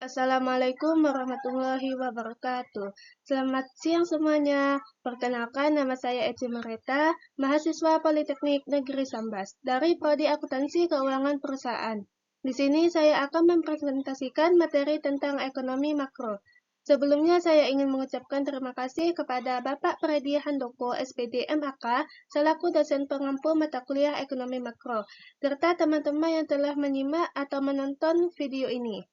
Assalamualaikum warahmatullahi wabarakatuh. Selamat siang semuanya. Perkenalkan, nama saya Eci Mereta, mahasiswa Politeknik Negeri Sambas dari Prodi Akuntansi Keuangan Perusahaan. Di sini saya akan mempresentasikan materi tentang ekonomi makro. Sebelumnya saya ingin mengucapkan terima kasih kepada Bapak Predi Handoko, SPD MAK, selaku dosen pengampu mata kuliah ekonomi makro, serta teman-teman yang telah menyimak atau menonton video ini.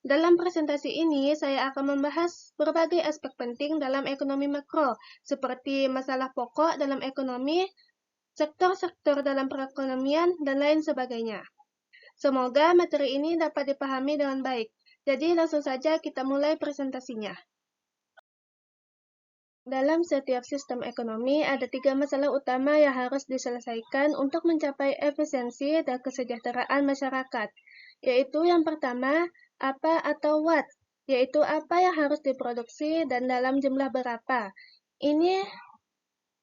Dalam presentasi ini, saya akan membahas berbagai aspek penting dalam ekonomi makro, seperti masalah pokok dalam ekonomi, sektor-sektor dalam perekonomian, dan lain sebagainya. Semoga materi ini dapat dipahami dengan baik. Jadi langsung saja kita mulai presentasinya. Dalam setiap sistem ekonomi, ada 3 masalah utama yang harus diselesaikan untuk mencapai efisiensi dan kesejahteraan masyarakat, yaitu yang pertama, apa atau what, yaitu apa yang harus diproduksi dan dalam jumlah berapa. Ini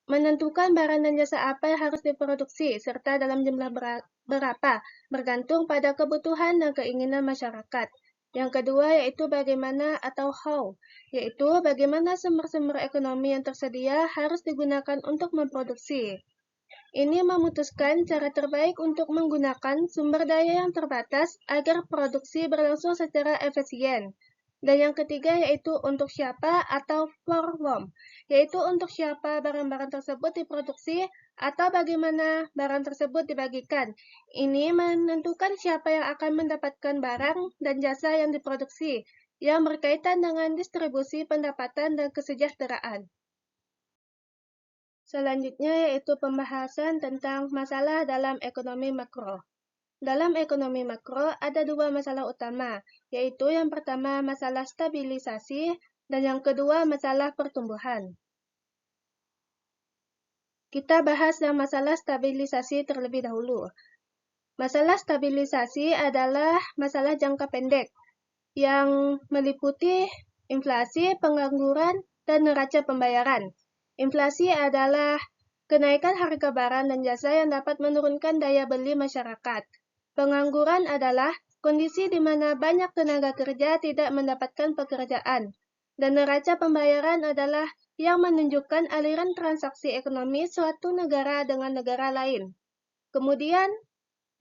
menentukan barang dan jasa apa yang harus diproduksi, serta dalam jumlah berapa, bergantung pada kebutuhan dan keinginan masyarakat. Yang kedua yaitu bagaimana atau how, yaitu bagaimana sumber-sumber ekonomi yang tersedia harus digunakan untuk memproduksi. Ini memutuskan cara terbaik untuk menggunakan sumber daya yang terbatas agar produksi berlangsung secara efisien. Dan yang ketiga yaitu untuk siapa atau for whom, yaitu untuk siapa barang-barang tersebut diproduksi atau bagaimana barang tersebut dibagikan. Ini menentukan siapa yang akan mendapatkan barang dan jasa yang diproduksi, yang berkaitan dengan distribusi pendapatan dan kesejahteraan. Selanjutnya yaitu pembahasan tentang masalah dalam ekonomi makro. Dalam ekonomi makro ada 2 masalah utama, yaitu yang pertama masalah stabilisasi dan yang kedua masalah pertumbuhan. Kita bahas yang masalah stabilisasi terlebih dahulu. Masalah stabilisasi adalah masalah jangka pendek yang meliputi inflasi, pengangguran, dan neraca pembayaran. Inflasi adalah kenaikan harga barang dan jasa yang dapat menurunkan daya beli masyarakat. Pengangguran adalah kondisi di mana banyak tenaga kerja tidak mendapatkan pekerjaan. Dan neraca pembayaran adalah yang menunjukkan aliran transaksi ekonomi suatu negara dengan negara lain. Kemudian,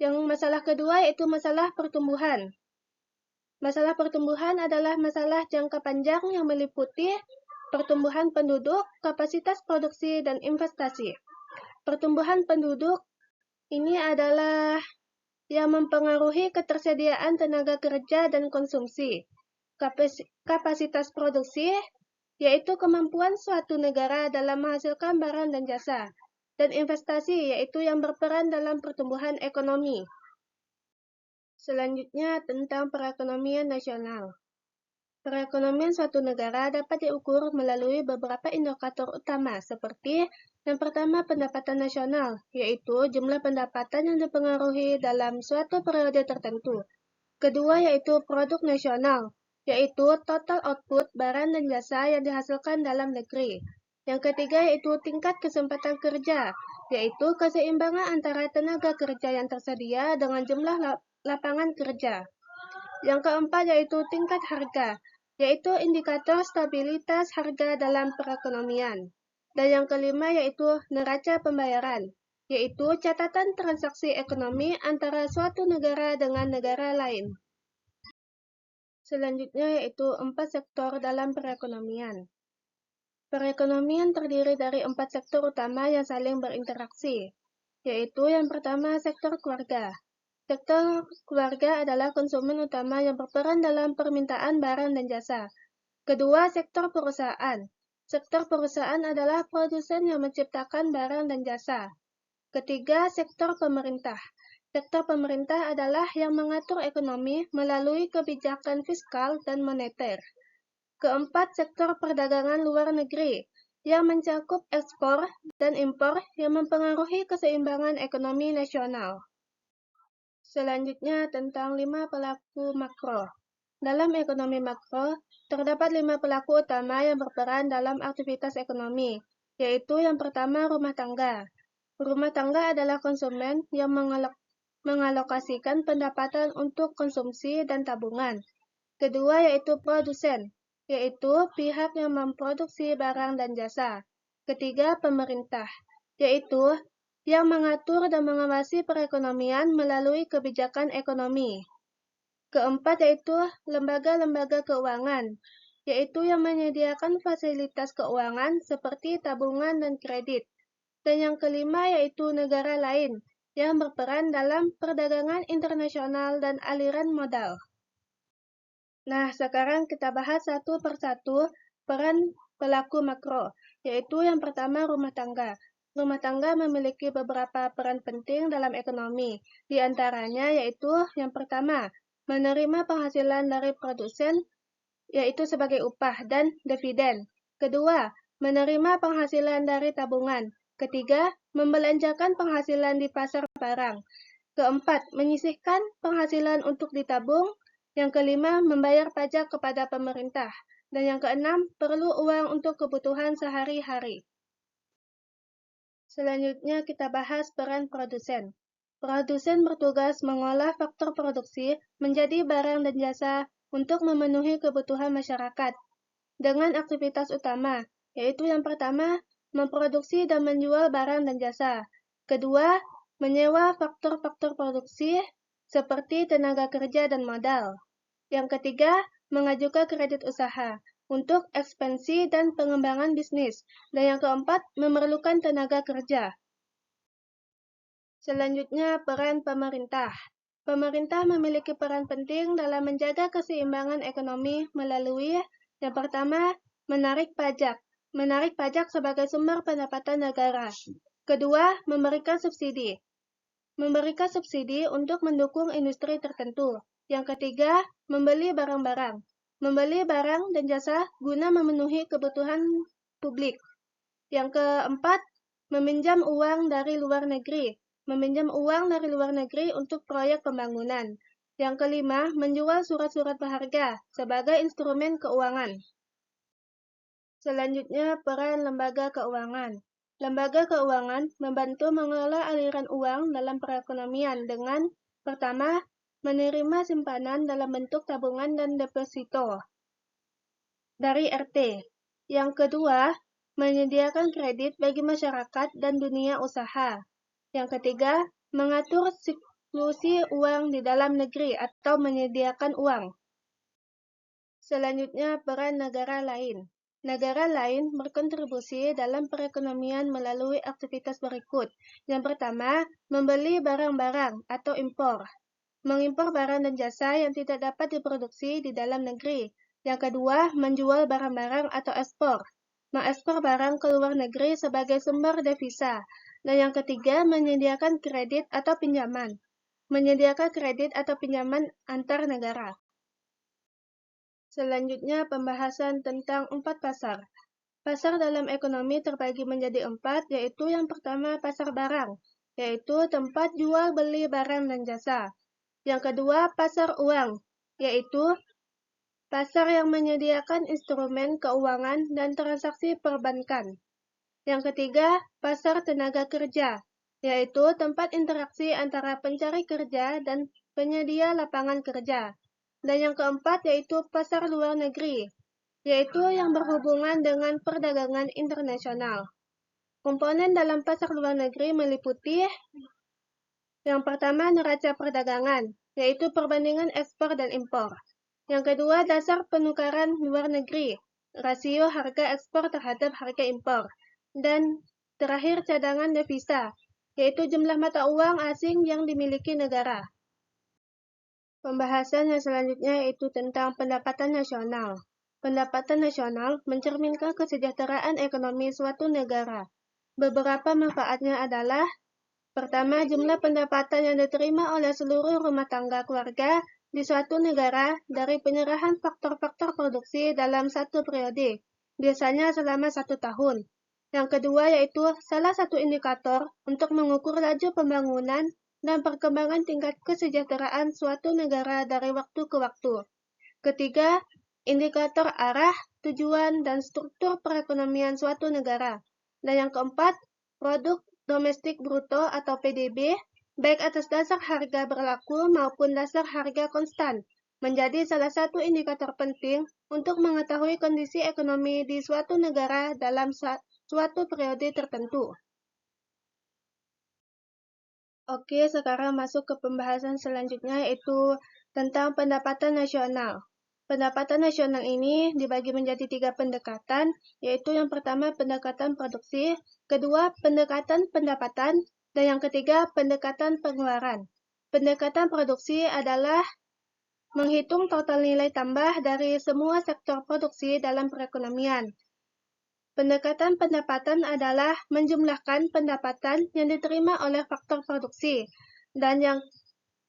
yang masalah kedua yaitu masalah pertumbuhan. Masalah pertumbuhan adalah masalah jangka panjang yang meliputi pertumbuhan penduduk, kapasitas produksi, dan investasi. Pertumbuhan penduduk ini adalah yang mempengaruhi ketersediaan tenaga kerja dan konsumsi. Kapasitas produksi yaitu kemampuan suatu negara dalam menghasilkan barang dan jasa. Dan investasi yaitu yang berperan dalam pertumbuhan ekonomi. Selanjutnya tentang perekonomian nasional. Perekonomian suatu negara dapat diukur melalui beberapa indikator utama seperti yang pertama pendapatan nasional, yaitu jumlah pendapatan yang dipengaruhi dalam suatu periode tertentu. Kedua yaitu produk nasional, yaitu total output barang dan jasa yang dihasilkan dalam negeri. Yang ketiga yaitu tingkat kesempatan kerja, yaitu keseimbangan antara tenaga kerja yang tersedia dengan jumlah lapangan kerja. Yang keempat yaitu tingkat harga, yaitu indikator stabilitas harga dalam perekonomian. Dan yang kelima yaitu neraca pembayaran, yaitu catatan transaksi ekonomi antara suatu negara dengan negara lain. Selanjutnya yaitu 4 sektor dalam perekonomian. Perekonomian terdiri dari 4 sektor utama yang saling berinteraksi, yaitu yang pertama sektor keluarga. Sektor keluarga adalah konsumen utama yang berperan dalam permintaan barang dan jasa. Kedua, sektor perusahaan. Sektor perusahaan adalah produsen yang menciptakan barang dan jasa. Ketiga, sektor pemerintah. Sektor pemerintah adalah yang mengatur ekonomi melalui kebijakan fiskal dan moneter. Keempat, sektor perdagangan luar negeri, yang mencakup ekspor dan impor yang mempengaruhi keseimbangan ekonomi nasional. Selanjutnya tentang 5 pelaku makro. Dalam ekonomi makro, terdapat 5 pelaku utama yang berperan dalam aktivitas ekonomi, yaitu yang pertama rumah tangga. Rumah tangga adalah konsumen yang mengalokasikan pendapatan untuk konsumsi dan tabungan. Kedua yaitu produsen, yaitu pihak yang memproduksi barang dan jasa. Ketiga, pemerintah, yaitu yang mengatur dan mengawasi perekonomian melalui kebijakan ekonomi. Keempat yaitu lembaga-lembaga keuangan, yaitu yang menyediakan fasilitas keuangan seperti tabungan dan kredit. Dan yang kelima yaitu negara lain, yang berperan dalam perdagangan internasional dan aliran modal. Nah, sekarang kita bahas satu persatu peran pelaku makro, yaitu yang pertama rumah tangga. Rumah tangga memiliki beberapa peran penting dalam ekonomi, di antaranya yaitu yang pertama, menerima penghasilan dari produsen, yaitu sebagai upah dan dividen. Kedua, menerima penghasilan dari tabungan. Ketiga, membelanjakan penghasilan di pasar barang. Keempat, menyisihkan penghasilan untuk ditabung. Yang kelima, membayar pajak kepada pemerintah. Dan yang keenam, perlu uang untuk kebutuhan sehari-hari. Selanjutnya kita bahas peran produsen. Produsen bertugas mengolah faktor produksi menjadi barang dan jasa untuk memenuhi kebutuhan masyarakat dengan aktivitas utama, yaitu yang pertama, memproduksi dan menjual barang dan jasa. Kedua, menyewa faktor-faktor produksi seperti tenaga kerja dan modal. Yang ketiga, mengajukan kredit usaha untuk ekspansi dan pengembangan bisnis. Dan yang keempat, memerlukan tenaga kerja. Selanjutnya, peran pemerintah. Pemerintah memiliki peran penting dalam menjaga keseimbangan ekonomi melalui yang pertama, menarik pajak. Menarik pajak sebagai sumber pendapatan negara. Kedua, memberikan subsidi. Memberikan subsidi untuk mendukung industri tertentu. Yang ketiga, membeli barang-barang. Membeli barang dan jasa guna memenuhi kebutuhan publik. Yang keempat, meminjam uang dari luar negeri. Meminjam uang dari luar negeri untuk proyek pembangunan. Yang kelima, menjual surat-surat berharga sebagai instrumen keuangan. Selanjutnya, peran lembaga keuangan. Lembaga keuangan membantu mengelola aliran uang dalam perekonomian dengan pertama, menerima simpanan dalam bentuk tabungan dan deposito dari RT. Yang kedua, menyediakan kredit bagi masyarakat dan dunia usaha. Yang ketiga, mengatur siklusi uang di dalam negeri atau menyediakan uang. Selanjutnya, peran negara lain. Negara lain berkontribusi dalam perekonomian melalui aktivitas berikut. Yang pertama, membeli barang-barang atau impor. Mengimpor barang dan jasa yang tidak dapat diproduksi di dalam negeri. Yang kedua, menjual barang-barang atau ekspor. Mengekspor barang ke luar negeri sebagai sumber devisa. Dan yang ketiga, menyediakan kredit atau pinjaman. Menyediakan kredit atau pinjaman antar negara. Selanjutnya, pembahasan tentang 4 pasar. Pasar dalam ekonomi terbagi menjadi 4, yaitu yang pertama pasar barang, yaitu tempat jual beli barang dan jasa. Yang kedua, pasar uang, yaitu pasar yang menyediakan instrumen keuangan dan transaksi perbankan. Yang ketiga, pasar tenaga kerja, yaitu tempat interaksi antara pencari kerja dan penyedia lapangan kerja. Dan yang keempat yaitu pasar luar negeri, yaitu yang berhubungan dengan perdagangan internasional. Komponen dalam pasar luar negeri meliputi yang pertama neraca perdagangan, yaitu perbandingan ekspor dan impor. Yang kedua dasar penukaran luar negeri, rasio harga ekspor terhadap harga impor. Dan terakhir cadangan devisa, yaitu jumlah mata uang asing yang dimiliki negara. Pembahasan yang selanjutnya yaitu tentang pendapatan nasional. Pendapatan nasional mencerminkan kesejahteraan ekonomi suatu negara. Beberapa manfaatnya adalah pertama, jumlah pendapatan yang diterima oleh seluruh rumah tangga keluarga di suatu negara dari penyerahan faktor-faktor produksi dalam satu periode, biasanya selama 1 tahun. Yang kedua yaitu salah satu indikator untuk mengukur laju pembangunan dan perkembangan tingkat kesejahteraan suatu negara dari waktu ke waktu. Ketiga, indikator arah, tujuan, dan struktur perekonomian suatu negara. Dan yang keempat, produk domestik bruto atau PDB, baik atas dasar harga berlaku maupun dasar harga konstan, menjadi salah satu indikator penting untuk mengetahui kondisi ekonomi di suatu negara dalam suatu periode tertentu. Oke, sekarang masuk ke pembahasan selanjutnya, yaitu tentang pendapatan nasional. Pendapatan nasional ini dibagi menjadi 3 pendekatan, yaitu yang pertama pendekatan produksi, kedua pendekatan pendapatan, dan yang ketiga pendekatan pengeluaran. Pendekatan produksi adalah menghitung total nilai tambah dari semua sektor produksi dalam perekonomian. Pendekatan pendapatan adalah menjumlahkan pendapatan yang diterima oleh faktor produksi, dan yang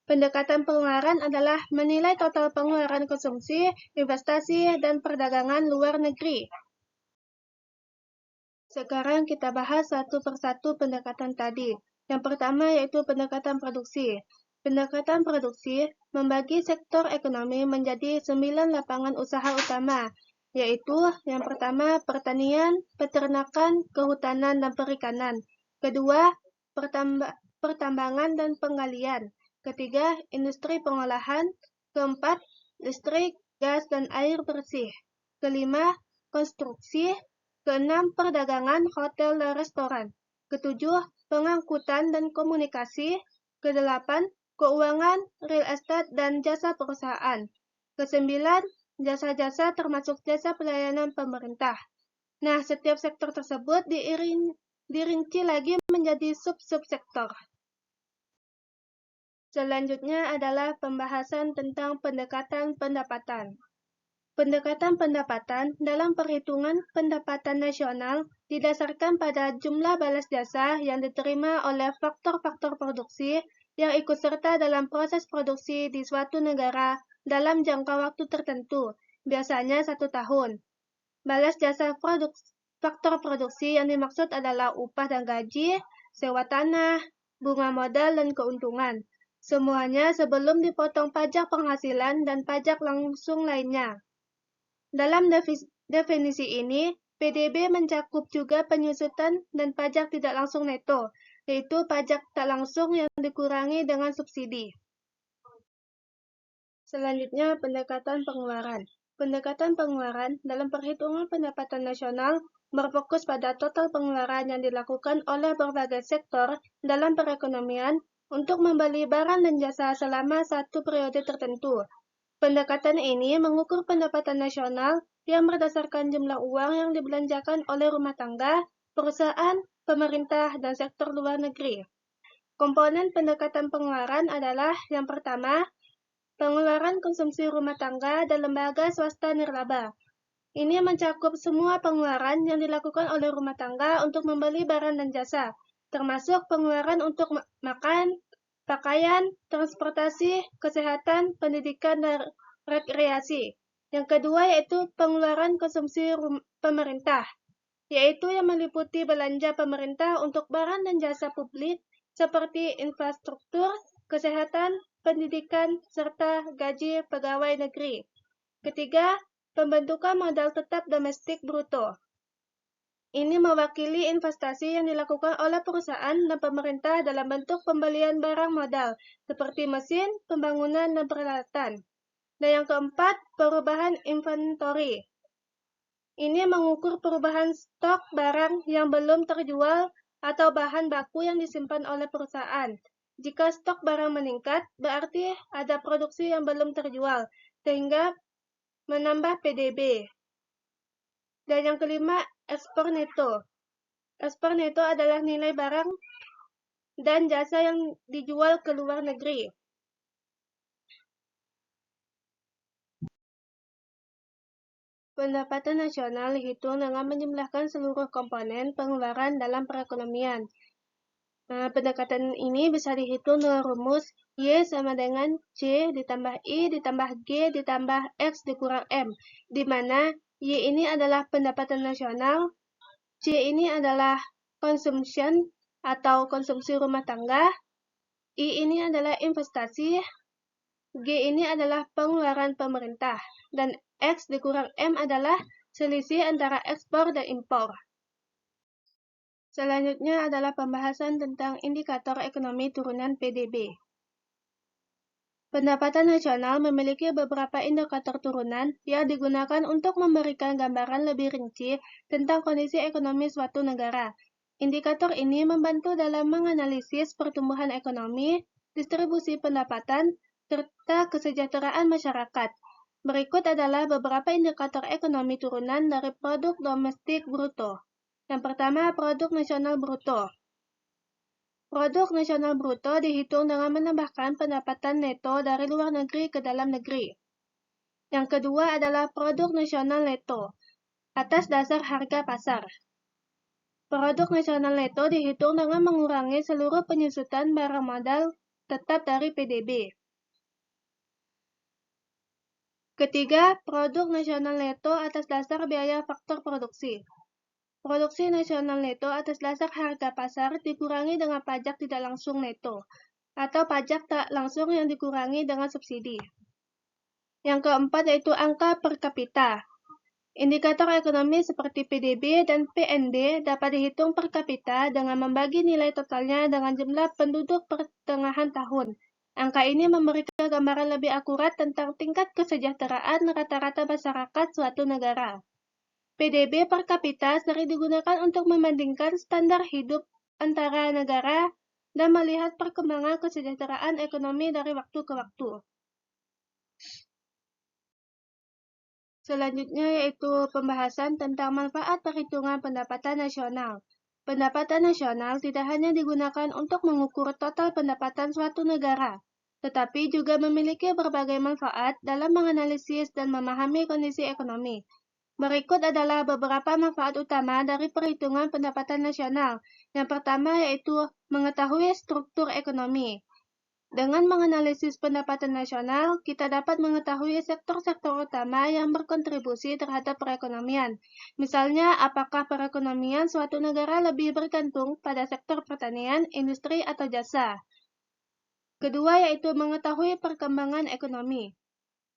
pendekatan pengeluaran adalah menilai total pengeluaran konsumsi, investasi, dan perdagangan luar negeri. Sekarang kita bahas satu persatu pendekatan tadi. Yang pertama yaitu pendekatan produksi. Pendekatan produksi membagi sektor ekonomi menjadi 9 lapangan usaha utama, yaitu yang pertama pertanian, peternakan, kehutanan, dan perikanan. Kedua, pertambangan dan penggalian. Ketiga, industri pengolahan. Keempat, listrik, gas, dan air bersih. Kelima, konstruksi. Keenam, perdagangan, hotel, dan restoran. Ketujuh, pengangkutan dan komunikasi. Kedelapan, keuangan, real estate, dan jasa perusahaan. Kesembilan, jasa-jasa termasuk jasa pelayanan pemerintah. Nah, setiap sektor tersebut dirinci lagi menjadi sub-subsektor. Selanjutnya adalah pembahasan tentang pendekatan pendapatan. Pendekatan pendapatan dalam perhitungan pendapatan nasional didasarkan pada jumlah balas jasa yang diterima oleh faktor-faktor produksi yang ikut serta dalam proses produksi di suatu negara dalam jangka waktu tertentu, biasanya 1 tahun. Balas jasa faktor produksi yang dimaksud adalah upah dan gaji, sewa tanah, bunga modal, dan keuntungan. Semuanya sebelum dipotong pajak penghasilan dan pajak langsung lainnya. Dalam definisi ini, PDB mencakup juga penyusutan dan pajak tidak langsung neto, yaitu pajak tak langsung yang dikurangi dengan subsidi. Selanjutnya, pendekatan pengeluaran. Pendekatan pengeluaran dalam perhitungan pendapatan nasional berfokus pada total pengeluaran yang dilakukan oleh berbagai sektor dalam perekonomian untuk membeli barang dan jasa selama satu periode tertentu. Pendekatan ini mengukur pendapatan nasional yang berdasarkan jumlah uang yang dibelanjakan oleh rumah tangga, perusahaan, pemerintah, dan sektor luar negeri. Komponen pendekatan pengeluaran adalah yang pertama, pengeluaran konsumsi rumah tangga dan lembaga swasta nirlaba. Ini mencakup semua pengeluaran yang dilakukan oleh rumah tangga untuk membeli barang dan jasa, termasuk pengeluaran untuk makan, pakaian, transportasi, kesehatan, pendidikan, dan rekreasi. Yang kedua yaitu pengeluaran konsumsi pemerintah, yaitu yang meliputi belanja pemerintah untuk barang dan jasa publik seperti infrastruktur, kesehatan, pendidikan, serta gaji pegawai negeri. Ketiga, pembentukan modal tetap domestik bruto. Ini mewakili investasi yang dilakukan oleh perusahaan dan pemerintah dalam bentuk pembelian barang modal, seperti mesin, pembangunan, dan peralatan. Dan yang keempat, perubahan inventory. Ini mengukur perubahan stok barang yang belum terjual atau bahan baku yang disimpan oleh perusahaan. Jika stok barang meningkat, berarti ada produksi yang belum terjual, sehingga menambah PDB. Dan yang kelima, ekspor neto. Ekspor neto adalah nilai barang dan jasa yang dijual ke luar negeri. Pendapatan nasional dihitung dengan menjumlahkan seluruh komponen pengeluaran dalam perekonomian. Pendekatan ini bisa dihitung dengan rumus Y sama dengan C ditambah I ditambah G ditambah X dikurang M, di mana Y ini adalah pendapatan nasional, C ini adalah consumption atau konsumsi rumah tangga, I ini adalah investasi, G ini adalah pengeluaran pemerintah, dan X dikurang M adalah selisih antara ekspor dan impor. Selanjutnya adalah pembahasan tentang indikator ekonomi turunan PDB. Pendapatan nasional memiliki beberapa indikator turunan yang digunakan untuk memberikan gambaran lebih rinci tentang kondisi ekonomi suatu negara. Indikator ini membantu dalam menganalisis pertumbuhan ekonomi, distribusi pendapatan, serta kesejahteraan masyarakat. Berikut adalah beberapa indikator ekonomi turunan dari produk domestik bruto. Yang pertama, produk nasional bruto. Produk nasional bruto dihitung dengan menambahkan pendapatan neto dari luar negeri ke dalam negeri. Yang kedua adalah produk nasional neto, atas dasar harga pasar. Produk nasional neto dihitung dengan mengurangi seluruh penyusutan barang modal tetap dari PDB. Ketiga, produk nasional neto atas dasar biaya faktor produksi. Produksi nasional neto atas dasar harga pasar dikurangi dengan pajak tidak langsung neto, atau pajak tak langsung yang dikurangi dengan subsidi. Yang keempat yaitu angka per kapita. Indikator ekonomi seperti PDB dan PNB dapat dihitung per kapita dengan membagi nilai totalnya dengan jumlah penduduk pertengahan tahun. Angka ini memberikan gambaran lebih akurat tentang tingkat kesejahteraan rata-rata masyarakat suatu negara. PDB per kapita sering digunakan untuk membandingkan standar hidup antara negara dan melihat perkembangan kesejahteraan ekonomi dari waktu ke waktu. Selanjutnya yaitu pembahasan tentang manfaat perhitungan pendapatan nasional. Pendapatan nasional tidak hanya digunakan untuk mengukur total pendapatan suatu negara, tetapi juga memiliki berbagai manfaat dalam menganalisis dan memahami kondisi ekonomi. Berikut adalah beberapa manfaat utama dari perhitungan pendapatan nasional. Yang pertama yaitu mengetahui struktur ekonomi. Dengan menganalisis pendapatan nasional, kita dapat mengetahui sektor-sektor utama yang berkontribusi terhadap perekonomian. Misalnya, apakah perekonomian suatu negara lebih bergantung pada sektor pertanian, industri, atau jasa. Kedua yaitu mengetahui perkembangan ekonomi.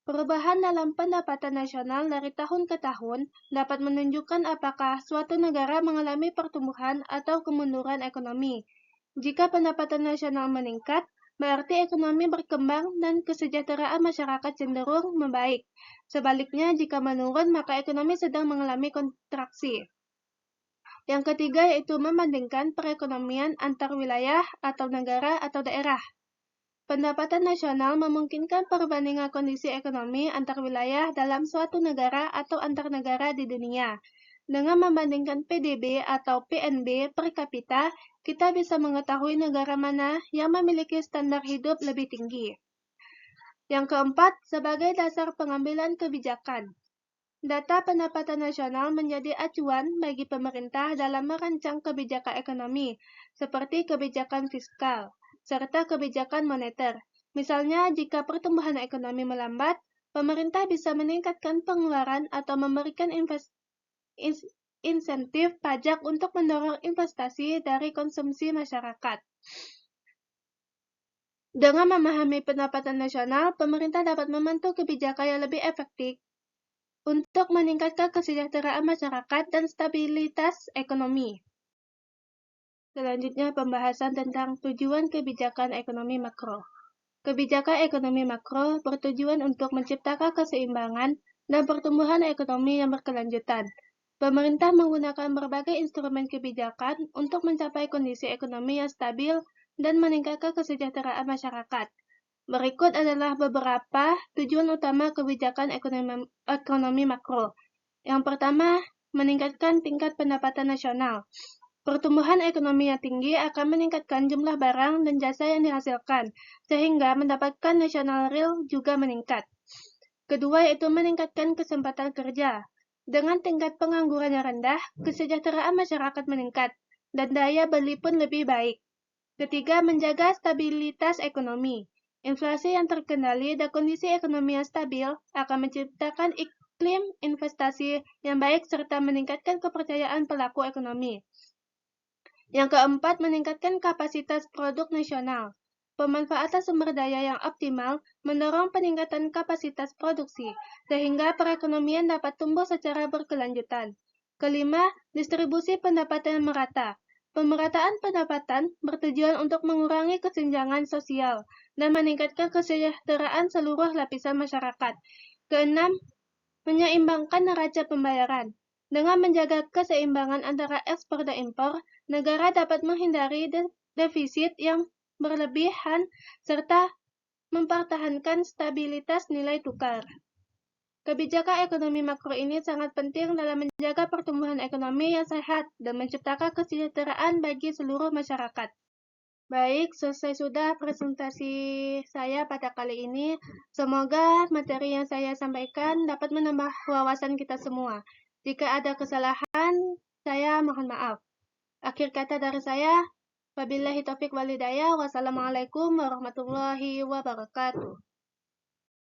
Perubahan dalam pendapatan nasional dari tahun ke tahun dapat menunjukkan apakah suatu negara mengalami pertumbuhan atau kemunduran ekonomi. Jika pendapatan nasional meningkat, berarti ekonomi berkembang dan kesejahteraan masyarakat cenderung membaik. Sebaliknya, jika menurun, maka ekonomi sedang mengalami kontraksi. Yang ketiga yaitu membandingkan perekonomian antar wilayah atau negara atau daerah. Pendapatan nasional memungkinkan perbandingan kondisi ekonomi antar wilayah dalam suatu negara atau antar negara di dunia. Dengan membandingkan PDB atau PNB per kapita, kita bisa mengetahui negara mana yang memiliki standar hidup lebih tinggi. Yang keempat, sebagai dasar pengambilan kebijakan. Data pendapatan nasional menjadi acuan bagi pemerintah dalam merancang kebijakan ekonomi, seperti kebijakan fiskal, serta kebijakan moneter. Misalnya, jika pertumbuhan ekonomi melambat, pemerintah bisa meningkatkan pengeluaran atau memberikan insentif pajak untuk mendorong investasi dari konsumsi masyarakat. Dengan memahami pendapatan nasional, pemerintah dapat membentuk kebijakan yang lebih efektif untuk meningkatkan kesejahteraan masyarakat dan stabilitas ekonomi. Selanjutnya, pembahasan tentang tujuan kebijakan ekonomi makro. Kebijakan ekonomi makro bertujuan untuk menciptakan keseimbangan dan pertumbuhan ekonomi yang berkelanjutan. Pemerintah menggunakan berbagai instrumen kebijakan untuk mencapai kondisi ekonomi yang stabil dan meningkatkan kesejahteraan masyarakat. Berikut adalah beberapa tujuan utama kebijakan ekonomi makro. Yang pertama, meningkatkan tingkat pendapatan nasional. Pertumbuhan ekonomi yang tinggi akan meningkatkan jumlah barang dan jasa yang dihasilkan, sehingga mendapatkan national real juga meningkat. Kedua yaitu meningkatkan kesempatan kerja. Dengan tingkat pengangguran yang rendah, kesejahteraan masyarakat meningkat, dan daya beli pun lebih baik. Ketiga, menjaga stabilitas ekonomi. Inflasi yang terkendali dan kondisi ekonomi yang stabil akan menciptakan iklim investasi yang baik serta meningkatkan kepercayaan pelaku ekonomi. Yang keempat, meningkatkan kapasitas produk nasional. Pemanfaatan sumber daya yang optimal mendorong peningkatan kapasitas produksi, sehingga perekonomian dapat tumbuh secara berkelanjutan. Kelima, distribusi pendapatan merata. Pemerataan pendapatan bertujuan untuk mengurangi kesenjangan sosial. dan meningkatkan kesejahteraan seluruh lapisan masyarakat. Keenam, menyeimbangkan neraca pembayaran. Dengan menjaga keseimbangan antara ekspor dan impor, negara dapat menghindari defisit yang berlebihan serta mempertahankan stabilitas nilai tukar. Kebijakan ekonomi makro ini sangat penting dalam menjaga pertumbuhan ekonomi yang sehat dan menciptakan kesejahteraan bagi seluruh masyarakat. Baik, selesai sudah presentasi saya pada kali ini. Semoga materi yang saya sampaikan dapat menambah wawasan kita semua. Jika ada kesalahan, saya mohon maaf. Akhir kata dari saya, wabillahi taufiq walhidayah. Wassalamualaikum warahmatullahi wabarakatuh.